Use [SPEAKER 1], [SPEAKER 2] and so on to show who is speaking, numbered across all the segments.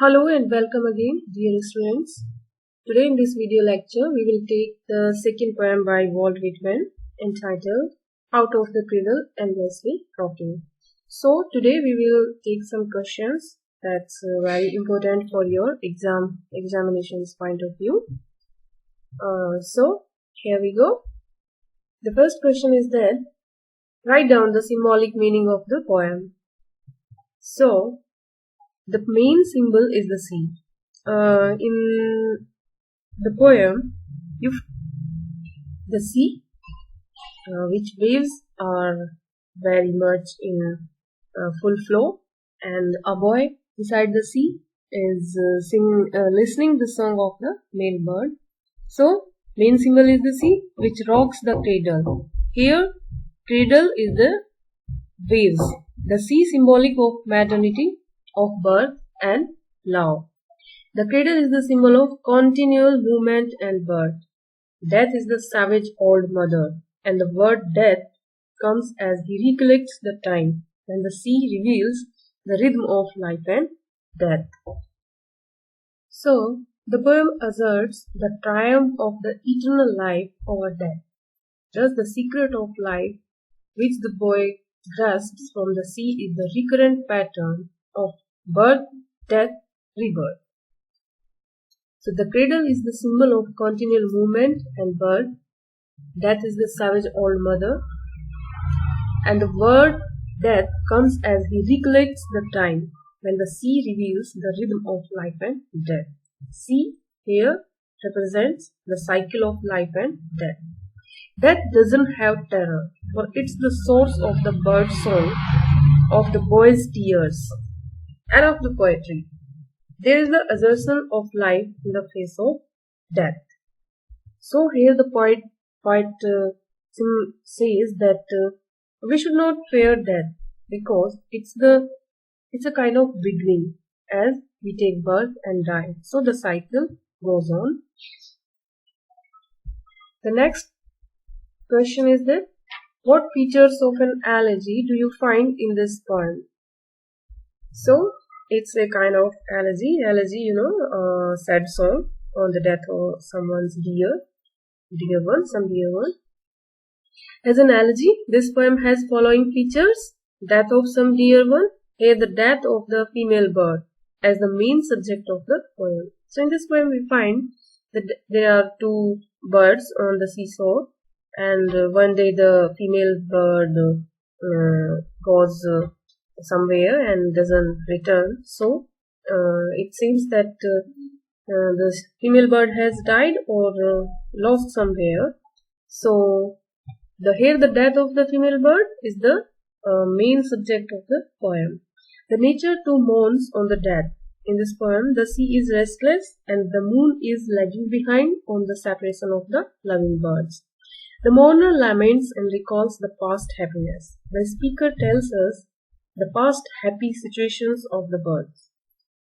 [SPEAKER 1] Hello and welcome again, dear students. Today in this video lecture, we will take the second poem by Walt Whitman entitled Out of the Cradle Endlessly Rocking. So today we will take some questions that's very important for your examinations point of view. So here we go. The first question is that write down the symbolic meaning of the poem. So the main symbol is the sea. In the poem, the sea, which waves are very much in full flow, and a boy beside the sea is listening the song of the male bird. So, main symbol is the sea, which rocks the cradle. Here, cradle is the waves. The sea symbolic of maternity, of birth and love. The cradle is the symbol of continual movement and birth. Death is the savage old mother, and the word death comes as he recollects the time when the sea reveals the rhythm of life and death. So, the poem asserts the triumph of the eternal life over death. Thus, the secret of life which the boy grasps from the sea is the recurrent pattern of birth, death, rebirth. So the cradle is the symbol of continual movement and birth. Death is the savage old mother. And the word death comes as he recollects the time when the sea reveals the rhythm of life and death. Sea here represents the cycle of life and death. Death doesn't have terror, for it's the source of the bird song, of the boy's tears, and of the poetry. There is the assertion of life in the face of death. So here the poet says that we should not fear death because it's a kind of beginning as we take birth and die. So the cycle goes on. The next question is that what features of an elegy do you find in this poem? So it's a kind of elegy, sad song on the death of someone's dear one. As an elegy, this poem has following features: death of some dear one, here the death of the female bird as the main subject of the poem. So in this poem we find that there are two birds on the seashore, and one day the female bird goes somewhere and doesn't return. So it seems that the female bird has died or lost somewhere. So here the death of the female bird is the main subject of the poem. The nature too mourns on the death. In this poem, the sea is restless and the moon is lagging behind on the separation of the loving birds. The mourner laments and recalls the past happiness. The speaker tells us the past happy situations of the birds.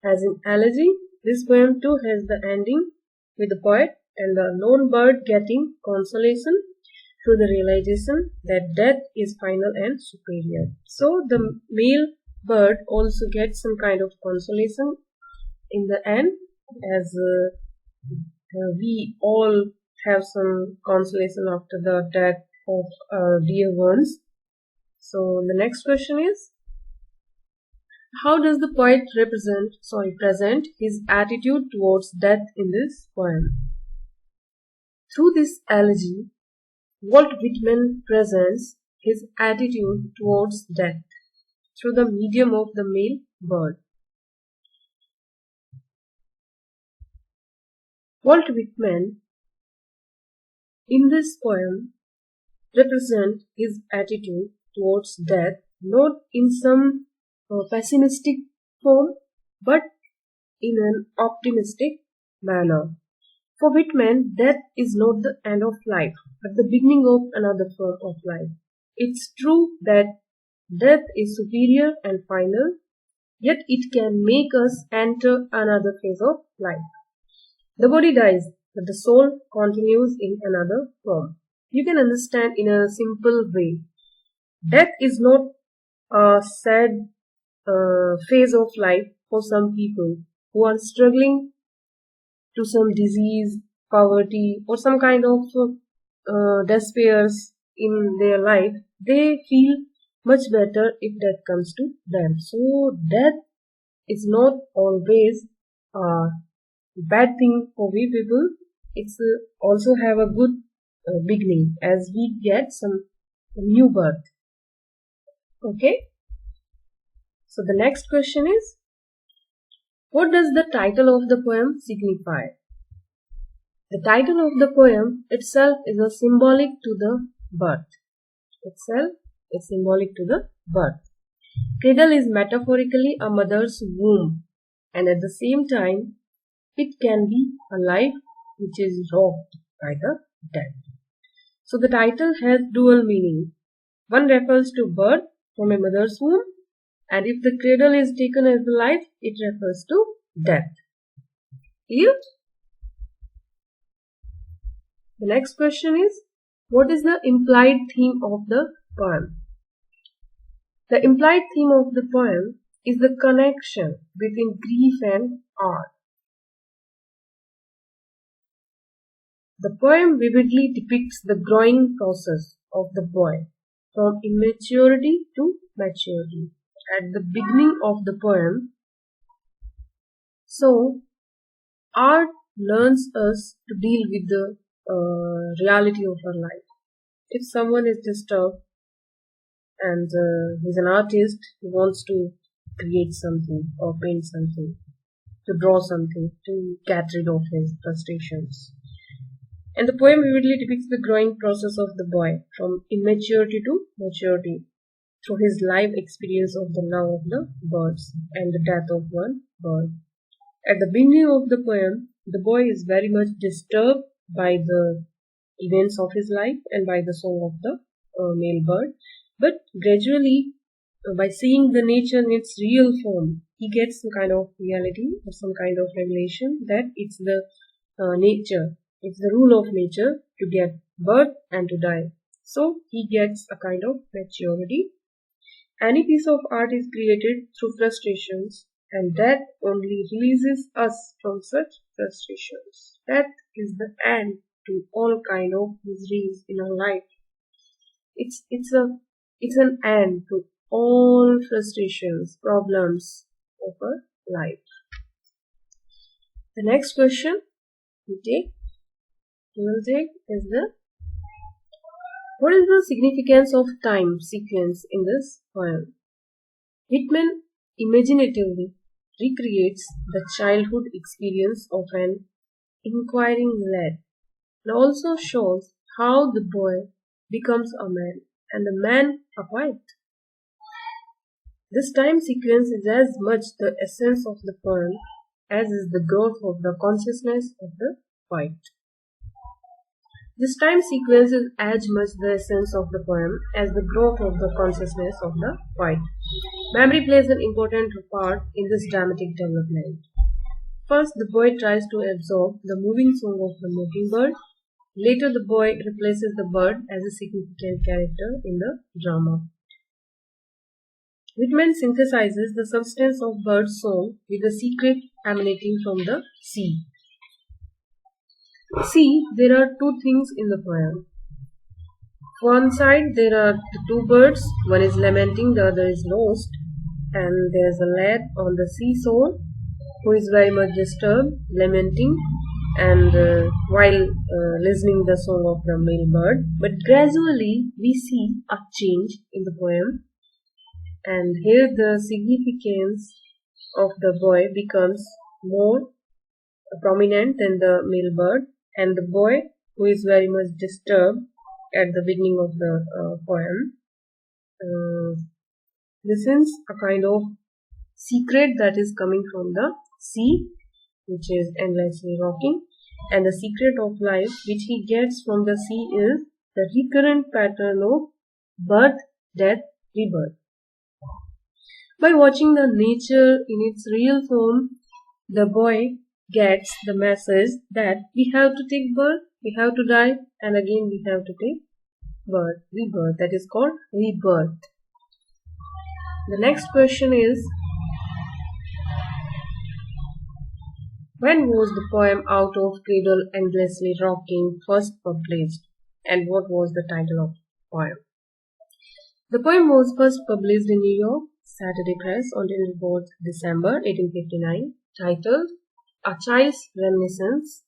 [SPEAKER 1] As in elegy, this poem too has the ending with the poet and the lone bird getting consolation through the realization that death is final and superior. So the male bird also gets some kind of consolation in the end, as we all have some consolation after the death of our dear ones. So the next question is, how does the poet present his attitude towards death in this poem? Through this elegy, Walt Whitman presents his attitude towards death through the medium of the male bird. Walt Whitman in this poem represents his attitude towards death not in some pessimistic form, but in an optimistic manner. For Whitman, death is not the end of life, but the beginning of another form of life. It's true that death is superior and final, yet it can make us enter another phase of life. The body dies, but the soul continues in another form. You can understand in a simple way. Death is not a sad phase of life for some people who are struggling to some disease, poverty, or some kind of despairs in their life, they feel much better if death comes to them. So death is not always a bad thing for we people. It's also have a good beginning as we get some new birth. Okay. So the next question is, what does the title of the poem signify? The title of the poem itself is a symbolic to the birth. Itself is symbolic to the birth. Cradle is metaphorically a mother's womb, and at the same time, it can be a life which is rocked by the death. So the title has dual meaning. One refers to birth from a mother's womb, and if the cradle is taken as the life, it refers to death. Clear? The next question is, what is the implied theme of the poem? The implied theme of the poem is the connection between grief and art. The poem vividly depicts the growing process of the boy from immaturity to maturity at the beginning of the poem. So, art learns us to deal with the reality of our life. If someone is disturbed and he's an artist, he wants to create something or paint something, to draw something, to get rid of his frustrations. And the poem vividly depicts the growing process of the boy from immaturity to maturity through his life experience of the love of the birds and the death of one bird. At the beginning of the poem, the boy is very much disturbed by the events of his life and by the song of the male bird. But gradually, by seeing the nature in its real form, he gets some kind of reality or some kind of revelation that it's the nature, it's the rule of nature to get birth and to die. So he gets a kind of maturity. Any piece of art is created through frustrations, and that only releases us from such frustrations. That is the end to all kind of miseries in our life. It's an end to all frustrations, problems of our life. The next question we will take is what is the significance of time sequence in this poem? Whitman imaginatively recreates the childhood experience of an inquiring lad and also shows how the boy becomes a man and the man a poet. This time sequence is as much the essence of the poem as is the growth of the consciousness of the poet. This time sequence is as much the essence of the poem as the growth of the consciousness of the poet. Memory plays an important part in this dramatic development. First, the boy tries to absorb the moving song of the mockingbird. Later, the boy replaces the bird as a significant character in the drama. Whitman synthesizes the substance of bird's song with the secret emanating from the sea. See, there are two things in the poem. One side, there are the two birds. One is lamenting, the other is lost. And there is a lad on the seashore who is very much disturbed, lamenting, and while listening the song of the male bird. But gradually, we see a change in the poem. And here the significance of the boy becomes more prominent than the male bird. And the boy, who is very much disturbed at the beginning of the poem, listens a kind of secret that is coming from the sea, which is endlessly rocking, and the secret of life which he gets from the sea is the recurrent pattern of birth, death, rebirth. By watching the nature in its real form, the boy gets the message that we have to take birth, we have to die, and again we have to take birth, rebirth. That is called rebirth. The next question is, When was the poem Out of Cradle Endlessly Rocking first published, and what was the title of the poem? The poem was first published in New York Saturday Press on 24th December 1859, titled A Child's Reminiscence.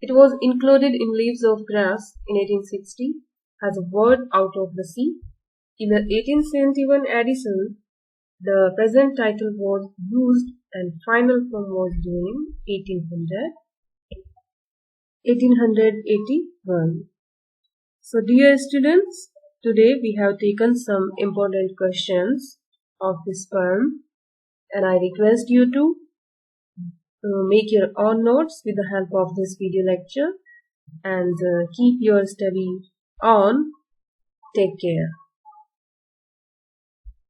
[SPEAKER 1] It was included in Leaves of Grass in 1860 as a word out of the sea. In the 1871 edition, the present title was used and final form was during 1881. So dear students, today we have taken some important questions of this poem, and I request you to make your own notes with the help of this video lecture and keep your study on. Take care.